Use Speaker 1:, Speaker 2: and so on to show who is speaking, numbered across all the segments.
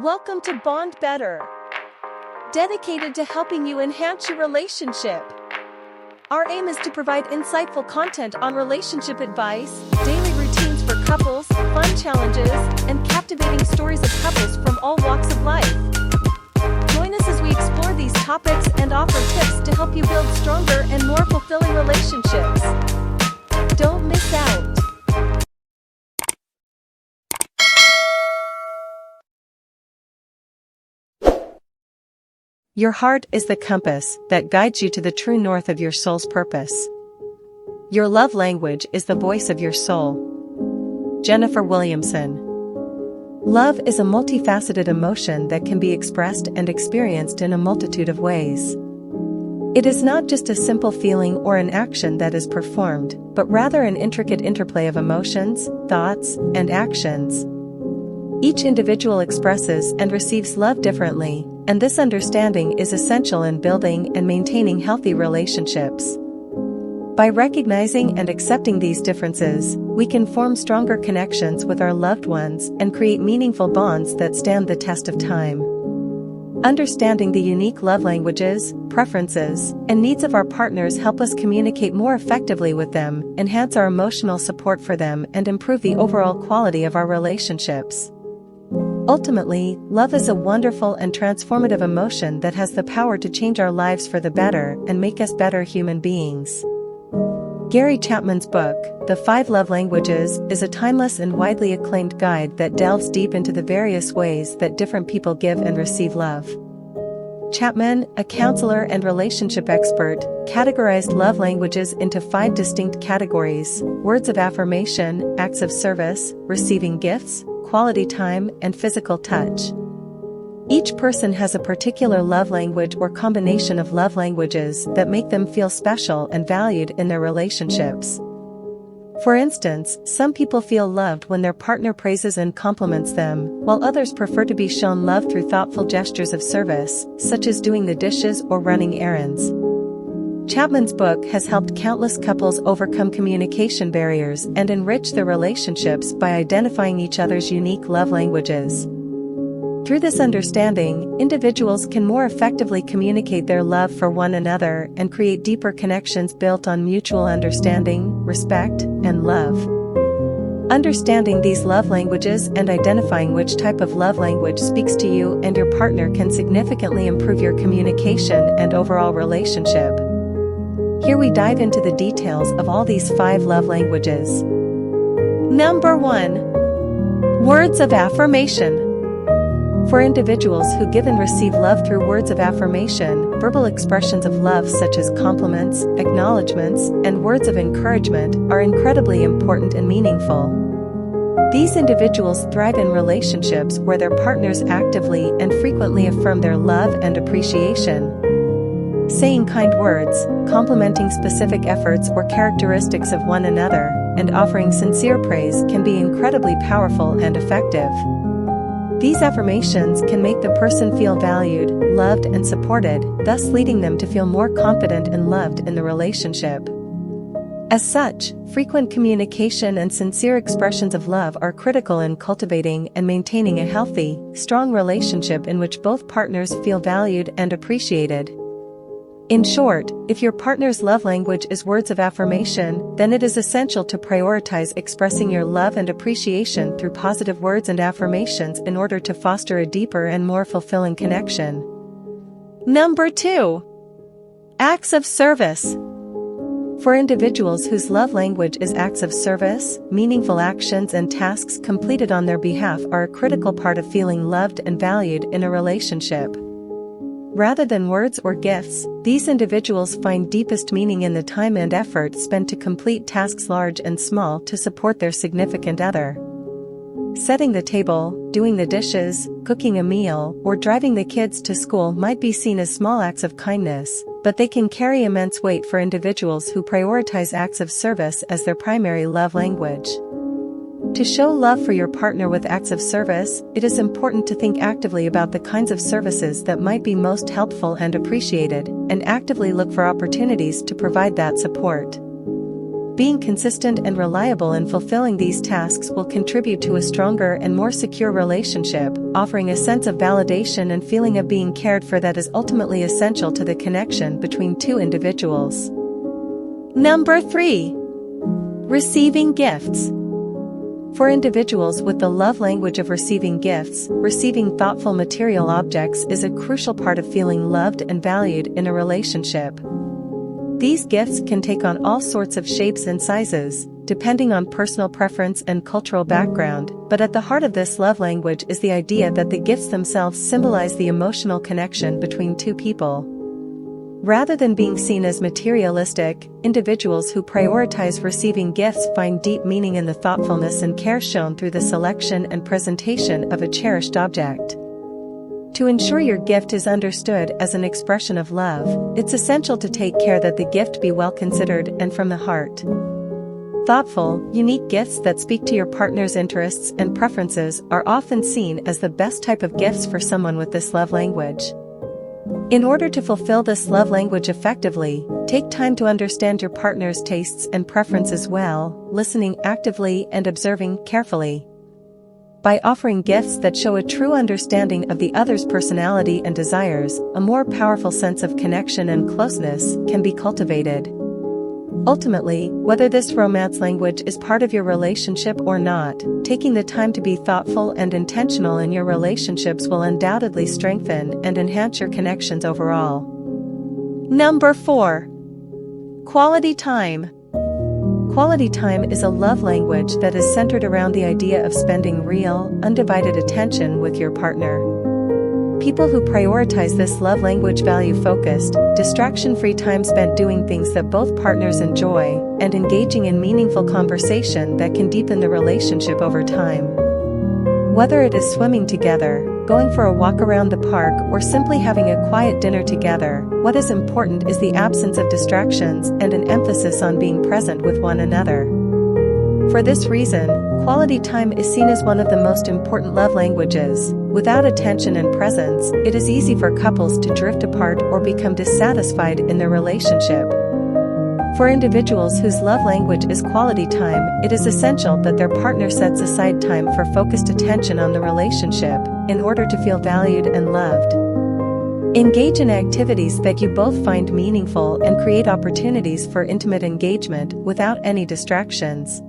Speaker 1: Welcome to Bond Better, dedicated to helping you enhance your relationship. Our aim is to provide insightful content on relationship advice, daily routines for couples, fun challenges, and captivating stories of couples from all walks of life. Join us as we explore these topics and offer tips to help you build stronger and more fulfilling relationships. Don't miss out. Your heart is the compass that guides you to the true north of your soul's purpose. Your love language is the voice of your soul. Jennifer Williamson. Love is a multifaceted emotion that can be expressed and experienced in a multitude of ways. It is not just a simple feeling or an action that is performed, but rather an intricate interplay of emotions, thoughts, and actions. Each individual expresses and receives love differently, and this understanding is essential in building and maintaining healthy relationships. By recognizing and accepting these differences, we can form stronger connections with our loved ones and create meaningful bonds that stand the test of time. Understanding the unique love languages, preferences, and needs of our partners help us communicate more effectively with them, enhance our emotional support for them, and improve the overall quality of our relationships. Ultimately, love is a wonderful and transformative emotion that has the power to change our lives for the better and make us better human beings. Gary Chapman's book, The 5 Love Languages, is a timeless and widely acclaimed guide that delves deep into the various ways that different people give and receive love. Chapman, a counselor and relationship expert, categorized love languages into 5 distinct categories: words of affirmation, acts of service, receiving gifts, quality time, and physical touch. Each person has a particular love language or combination of love languages that make them feel special and valued in their relationships. For instance, some people feel loved when their partner praises and compliments them, while others prefer to be shown love through thoughtful gestures of service, such as doing the dishes or running errands. Chapman's book has helped countless couples overcome communication barriers and enrich their relationships by identifying each other's unique love languages. Through this understanding, individuals can more effectively communicate their love for one another and create deeper connections built on mutual understanding, respect, and love. Understanding these love languages and identifying which type of love language speaks to you and your partner can significantly improve your communication and overall relationship. Here we dive into the details of all these 5 love languages. Number 1. Words of affirmation. For individuals who give and receive love through words of affirmation, verbal expressions of love such as compliments, acknowledgments, and words of encouragement are incredibly important and meaningful. These individuals thrive in relationships where their partners actively and frequently affirm their love and appreciation. Saying kind words, complimenting specific efforts or characteristics of one another, and offering sincere praise can be incredibly powerful and effective. These affirmations can make the person feel valued, loved, and supported, thus leading them to feel more confident and loved in the relationship. As such, frequent communication and sincere expressions of love are critical in cultivating and maintaining a healthy, strong relationship in which both partners feel valued and appreciated. In short, if your partner's love language is words of affirmation, then it is essential to prioritize expressing your love and appreciation through positive words and affirmations in order to foster a deeper and more fulfilling connection. Number 2. Acts of service. For individuals whose love language is acts of service, meaningful actions and tasks completed on their behalf are a critical part of feeling loved and valued in a relationship. Rather than words or gifts, these individuals find deepest meaning in the time and effort spent to complete tasks large and small to support their significant other. Setting the table, doing the dishes, cooking a meal, or driving the kids to school might be seen as small acts of kindness, but they can carry immense weight for individuals who prioritize acts of service as their primary love language. To show love for your partner with acts of service, it is important to think actively about the kinds of services that might be most helpful and appreciated, and actively look for opportunities to provide that support. Being consistent and reliable in fulfilling these tasks will contribute to a stronger and more secure relationship, offering a sense of validation and feeling of being cared for that is ultimately essential to the connection between two individuals. Number 3. Receiving gifts. For individuals with the love language of receiving gifts, receiving thoughtful material objects is a crucial part of feeling loved and valued in a relationship. These gifts can take on all sorts of shapes and sizes, depending on personal preference and cultural background, but at the heart of this love language is the idea that the gifts themselves symbolize the emotional connection between two people. Rather than being seen as materialistic, individuals who prioritize receiving gifts find deep meaning in the thoughtfulness and care shown through the selection and presentation of a cherished object. To ensure your gift is understood as an expression of love, it's essential to take care that the gift be well considered and from the heart. Thoughtful, unique gifts that speak to your partner's interests and preferences are often seen as the best type of gifts for someone with this love language. In order to fulfill this love language effectively, take time to understand your partner's tastes and preferences well, listening actively and observing carefully. By offering gifts that show a true understanding of the other's personality and desires, a more powerful sense of connection and closeness can be cultivated. Ultimately, whether this romance language is part of your relationship or not, taking the time to be thoughtful and intentional in your relationships will undoubtedly strengthen and enhance your connections overall. Number 4. Quality time. Quality time is a love language that is centered around the idea of spending real, undivided attention with your partner. People who prioritize this love language value focused, distraction-free time spent doing things that both partners enjoy, and engaging in meaningful conversation that can deepen the relationship over time. Whether it is swimming together, going for a walk around the park, or simply having a quiet dinner together, what is important is the absence of distractions and an emphasis on being present with one another. For this reason, quality time is seen as one of the most important love languages. Without attention and presence, it is easy for couples to drift apart or become dissatisfied in their relationship. For individuals whose love language is quality time, it is essential that their partner sets aside time for focused attention on the relationship, in order to feel valued and loved. Engage in activities that you both find meaningful and create opportunities for intimate engagement without any distractions.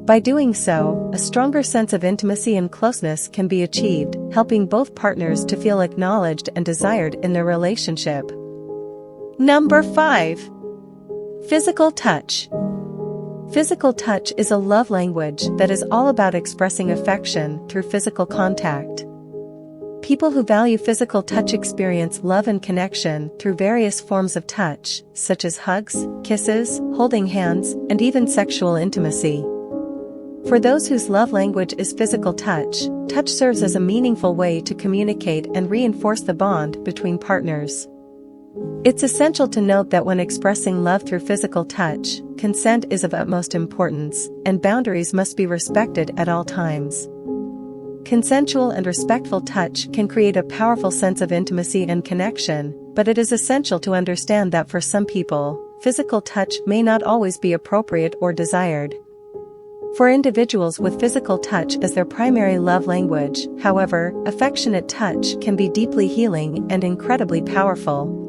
Speaker 1: By doing so, a stronger sense of intimacy and closeness can be achieved, helping both partners to feel acknowledged and desired in their relationship. Number 5. Physical touch. Physical touch is a love language that is all about expressing affection through physical contact. People who value physical touch experience love and connection through various forms of touch, such as hugs, kisses, holding hands, and even sexual intimacy. For those whose love language is physical touch, touch serves as a meaningful way to communicate and reinforce the bond between partners. It's essential to note that when expressing love through physical touch, consent is of utmost importance, and boundaries must be respected at all times. Consensual and respectful touch can create a powerful sense of intimacy and connection, but it is essential to understand that for some people, physical touch may not always be appropriate or desired. For individuals with physical touch as their primary love language, however, affectionate touch can be deeply healing and incredibly powerful.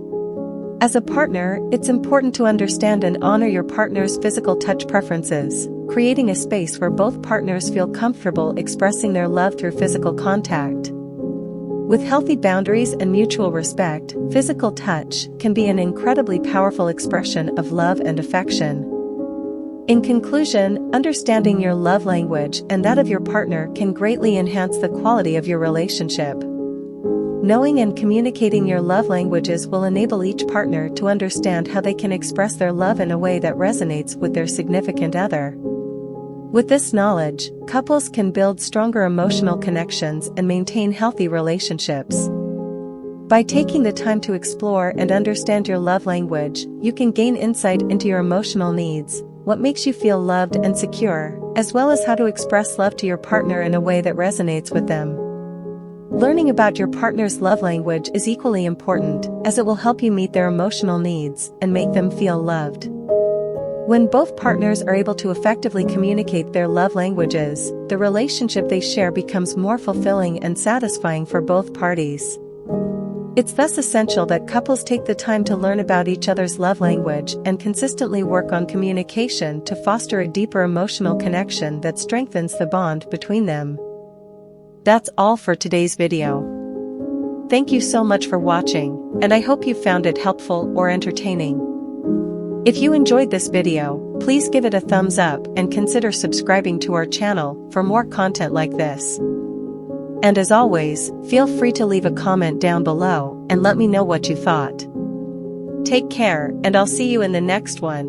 Speaker 1: As a partner, it's important to understand and honor your partner's physical touch preferences, creating a space where both partners feel comfortable expressing their love through physical contact. With healthy boundaries and mutual respect, physical touch can be an incredibly powerful expression of love and affection. In conclusion, understanding your love language and that of your partner can greatly enhance the quality of your relationship. Knowing and communicating your love languages will enable each partner to understand how they can express their love in a way that resonates with their significant other. With this knowledge, couples can build stronger emotional connections and maintain healthy relationships. By taking the time to explore and understand your love language, you can gain insight into your emotional needs, what makes you feel loved and secure, as well as how to express love to your partner in a way that resonates with them. Learning about your partner's love language is equally important, as it will help you meet their emotional needs and make them feel loved. When both partners are able to effectively communicate their love languages, the relationship they share becomes more fulfilling and satisfying for both parties. It's thus essential that couples take the time to learn about each other's love language and consistently work on communication to foster a deeper emotional connection that strengthens the bond between them. That's all for today's video. Thank you so much for watching, and I hope you found it helpful or entertaining. If you enjoyed this video, please give it a thumbs up and consider subscribing to our channel for more content like this. And as always, feel free to leave a comment down below and let me know what you thought. Take care, and I'll see you in the next one.